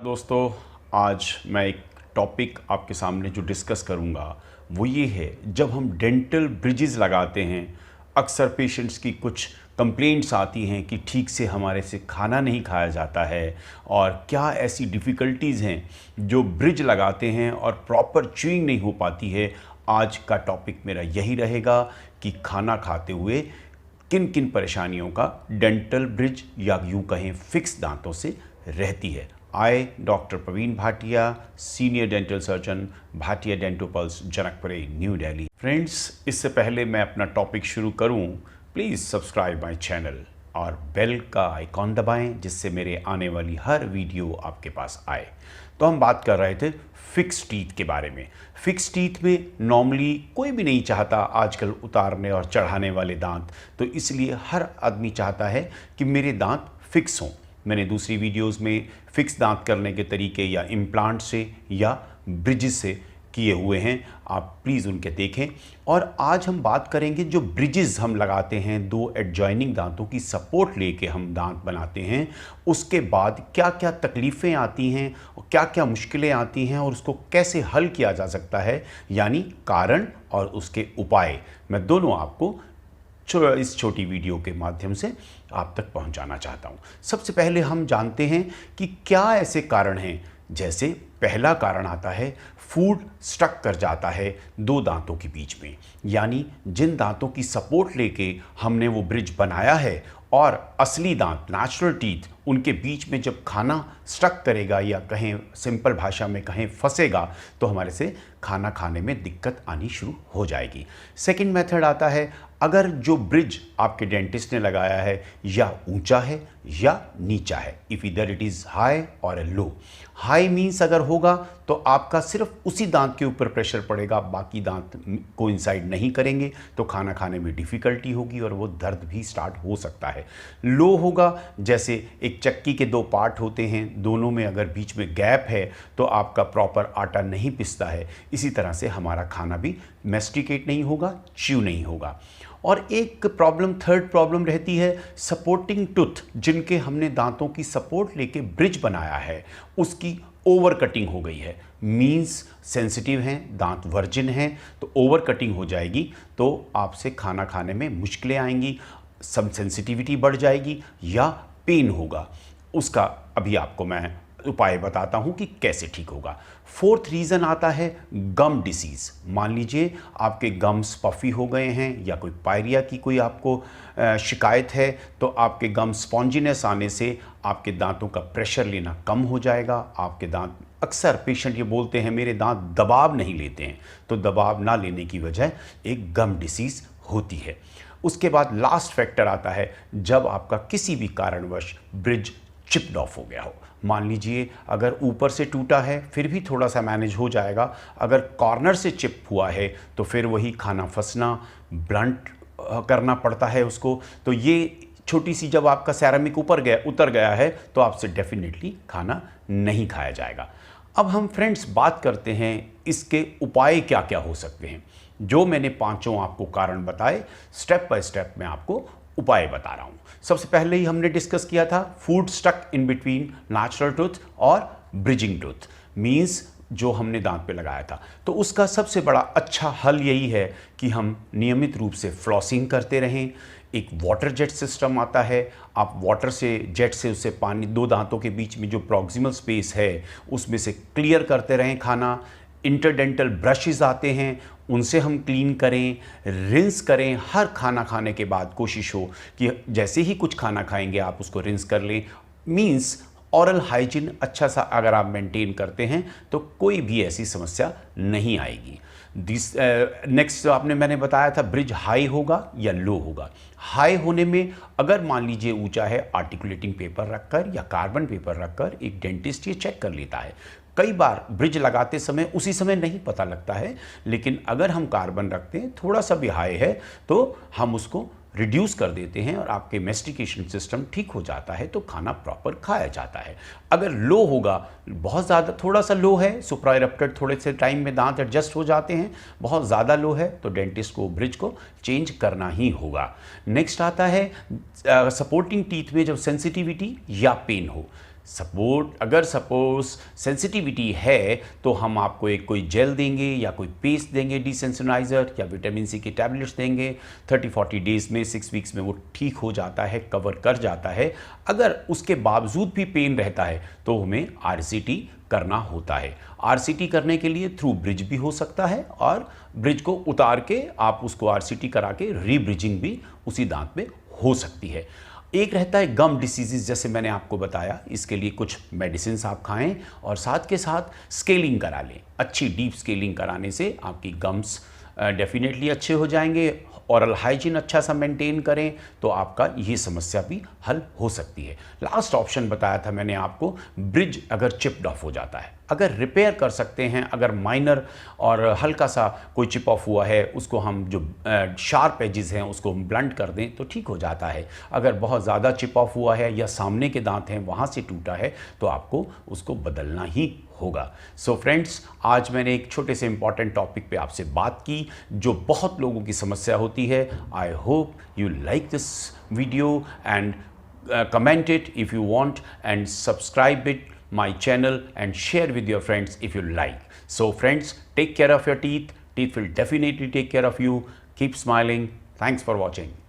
दोस्तों, आज मैं एक टॉपिक आपके सामने जो डिस्कस करूंगा वो ये है, जब हम डेंटल ब्रिजेस लगाते हैं अक्सर पेशेंट्स की कुछ कंप्लेंट्स आती हैं कि ठीक से हमारे से खाना नहीं खाया जाता है। और क्या ऐसी डिफ़िकल्टीज़ हैं जो ब्रिज लगाते हैं और प्रॉपर च्यूइंग नहीं हो पाती है। आज का टॉपिक मेरा यही रहेगा कि खाना खाते हुए किन किन परेशानियों का डेंटल ब्रिज या यूँ कहें फिक्स दांतों से रहती है। I doctor Praveen Bhatia, senior dental surgeon, Bhatia dental pulse, Janakpuri, new Delhi. Friends, इससे पहले मैं अपना टॉपिक शुरू करूं, प्लीज़ सब्सक्राइब माय चैनल और बेल का आइकॉन दबाएं जिससे मेरे आने वाली हर वीडियो आपके पास आए। तो हम बात कर रहे थे फिक्स टीथ के बारे में। फिक्स टीथ में नॉर्मली कोई भी नहीं चाहता आजकल उतारने और चढ़ाने वाले दांत, तो इसलिए हर आदमी चाहता है कि मेरे दांत फिक्स हों। मैंने दूसरी वीडियोस में फिक्स दांत करने के तरीके या इम्प्लांट से या ब्रिजेस से किए हुए हैं, आप प्लीज़ उनके देखें। और आज हम बात करेंगे जो ब्रिजेस हम लगाते हैं, दो एडजॉइनिंग दांतों की सपोर्ट लेके हम दांत बनाते हैं, उसके बाद क्या क्या तकलीफ़ें आती हैं और क्या क्या मुश्किलें आती हैं और उसको कैसे हल किया जा सकता है, यानी कारण और उसके उपाय। मैं दोनों आपको इस छोटी वीडियो के माध्यम से आप तक पहुंचाना चाहता हूं। सबसे पहले हम जानते हैं कि क्या ऐसे कारण हैं। जैसे पहला कारण आता है, फूड स्टक कर जाता है दो दांतों के बीच में, यानी जिन दांतों की सपोर्ट लेके हमने वो ब्रिज बनाया है और असली दांत नेचुरल टीथ उनके बीच में जब खाना स्टक करेगा या कहें सिंपल भाषा में कहें फंसेगा, तो हमारे से खाना खाने में दिक्कत आनी शुरू हो जाएगी। सेकंड मेथड आता है, अगर जो ब्रिज आपके डेंटिस्ट ने लगाया है या ऊंचा है या नीचा है, इफ़ इधर इट इज़ हाई और ए लो। हाई मीन्स अगर होगा तो आपका सिर्फ उसी दांत के ऊपर प्रेशर पड़ेगा, बाकी दांत कोइंसाइड नहीं करेंगे, तो खाना खाने में डिफ़िकल्टी होगी और वो दर्द भी स्टार्ट हो सकता है। लो होगा, जैसे एक चक्की के दो पार्ट होते हैं, दोनों में अगर बीच में गैप है तो आपका प्रॉपर आटा नहीं पिसता है, इसी तरह से हमारा खाना भी मैस्टिकेट नहीं होगा, च्यू नहीं होगा। और एक प्रॉब्लम, थर्ड प्रॉब्लम रहती है सपोर्टिंग टूथ, जिनके हमने दांतों की सपोर्ट लेके ब्रिज बनाया है उसकी ओवर कटिंग हो गई है। मीन्स सेंसिटिव हैं, दांत वर्जिन हैं, तो ओवर कटिंग हो जाएगी तो आपसे खाना खाने में मुश्किलें आएंगी, सब सेंसिटिविटी बढ़ जाएगी या पेन होगा। उसका अभी आपको मैं उपाय बताता हूं कि कैसे ठीक होगा। फोर्थ रीज़न आता है गम डिसीज़। मान लीजिए आपके गम्स पफी हो गए हैं या कोई पायरिया की कोई आपको शिकायत है, तो आपके गम स्पॉन्जीनेस आने से आपके दांतों का प्रेशर लेना कम हो जाएगा। आपके दांत, अक्सर पेशेंट ये बोलते हैं मेरे दांत दबाव नहीं लेते हैं, तो दबाव ना लेने की वजह एक गम डिसीज़ होती है। उसके बाद लास्ट फैक्टर आता है, जब आपका किसी भी कारणवश ब्रिज चिप्ड ऑफ हो गया हो। मान लीजिए अगर ऊपर से टूटा है फिर भी थोड़ा सा मैनेज हो जाएगा, अगर कॉर्नर से चिप हुआ है तो फिर वही खाना फंसना, ब्लंट करना पड़ता है उसको। तो ये छोटी सी, जब आपका सेरामिक उतर गया है तो आपसे डेफिनेटली खाना नहीं खाया जाएगा। अब हम फ्रेंड्स बात करते हैं इसके उपाय क्या क्या हो सकते हैं। जो मैंने पांचों आपको कारण बताए, स्टेप बाय स्टेप मैं आपको उपाय बता रहा हूं। सबसे पहले ही हमने डिस्कस किया था food stuck in between natural tooth और ब्रिजिंग टूथ, मींस जो हमने दांत पे लगाया था। तो उसका सबसे बड़ा अच्छा हल यही है कि हम नियमित रूप से फ्लॉसिंग करते रहें। एक वाटर जेट सिस्टम आता है, आप वाटर से, जेट से उससे पानी दो दांतों के बीच में जो प्रॉक्सिमल स्पेस है उसमें से क्लियर करते रहें खाना। इंटरडेंटल ब्रशेस आते हैं, उनसे हम क्लीन करें, रिंस करें। हर खाना खाने के बाद कोशिश हो कि जैसे ही कुछ खाना खाएंगे आप उसको रिंस कर लें। मींस ऑरल हाइजीन अच्छा सा अगर आप मेंटेन करते हैं तो कोई भी ऐसी समस्या नहीं आएगी। नेक्स्ट मैंने बताया था ब्रिज हाई होगा या लो होगा। हाई होने में अगर मान लीजिए ऊंचा है, आर्टिकुलेटिंग पेपर रखकर या कार्बन पेपर रखकर एक डेंटिस्ट ये चेक कर लेता है। कई बार ब्रिज लगाते समय उसी समय नहीं पता लगता है, लेकिन अगर हम कार्बन रखते हैं, थोड़ा सा भी हाई है तो हम उसको रिड्यूस कर देते हैं और आपके मेस्टिकेशन सिस्टम ठीक हो जाता है, तो खाना प्रॉपर खाया जाता है। अगर लो होगा, बहुत ज़्यादा थोड़ा सा लो है, सुप्राइरप्टेड थोड़े से टाइम में दांत एडजस्ट हो जाते हैं, बहुत ज़्यादा लो है तो डेंटिस्ट को ब्रिज को चेंज करना ही होगा। नेक्स्ट आता है सपोर्टिंग टीथ में जब सेंसिटिविटी या पेन हो। अगर सपोज सेंसिटिविटी है तो हम आपको एक कोई जेल देंगे या कोई पेस्ट देंगे डिसेंसिटाइजर या विटामिन सी की टैबलेट्स देंगे। 30-40 डेज में 6 वीक्स में वो ठीक हो जाता है, कवर कर जाता है। अगर उसके बावजूद भी पेन रहता है तो हमें आरसीटी करना होता है। आरसीटी करने के लिए थ्रू ब्रिज भी हो सकता है और ब्रिज को उतार के आप उसको आरसीटी करा के रीब्रिजिंग भी उसी दांत में हो सकती है। एक रहता है गम डिसीजेस, जैसे मैंने आपको बताया, इसके लिए कुछ मेडिसिन आप खाएं और साथ के साथ स्केलिंग करा लें। अच्छी डीप स्केलिंग कराने से आपकी गम्स डेफिनेटली अच्छे हो जाएंगे। ओरल हाइजीन अच्छा सा मेंटेन करें तो आपका ये समस्या भी हल हो सकती है। लास्ट ऑप्शन बताया था मैंने आपको, ब्रिज अगर चिप्ड ऑफ हो जाता है, अगर रिपेयर कर सकते हैं, अगर माइनर और हल्का सा कोई चिप ऑफ हुआ है उसको हम जो शार्प एजेस हैं उसको हम ब्लंट कर दें तो ठीक हो जाता है। अगर बहुत ज़्यादा चिप ऑफ हुआ है या सामने के दांत हैं वहाँ से टूटा है तो आपको उसको बदलना ही होगा। सो फ्रेंड्स, आज मैंने एक छोटे से इंपॉर्टेंट टॉपिक पे आपसे बात की जो बहुत लोगों की समस्या होती है। I hope you like this video and comment it if you want and subscribe it my channel and share with your friends if you like. So friends, take care of your teeth will definitely take care of you. Keep smiling. Thanks for watching.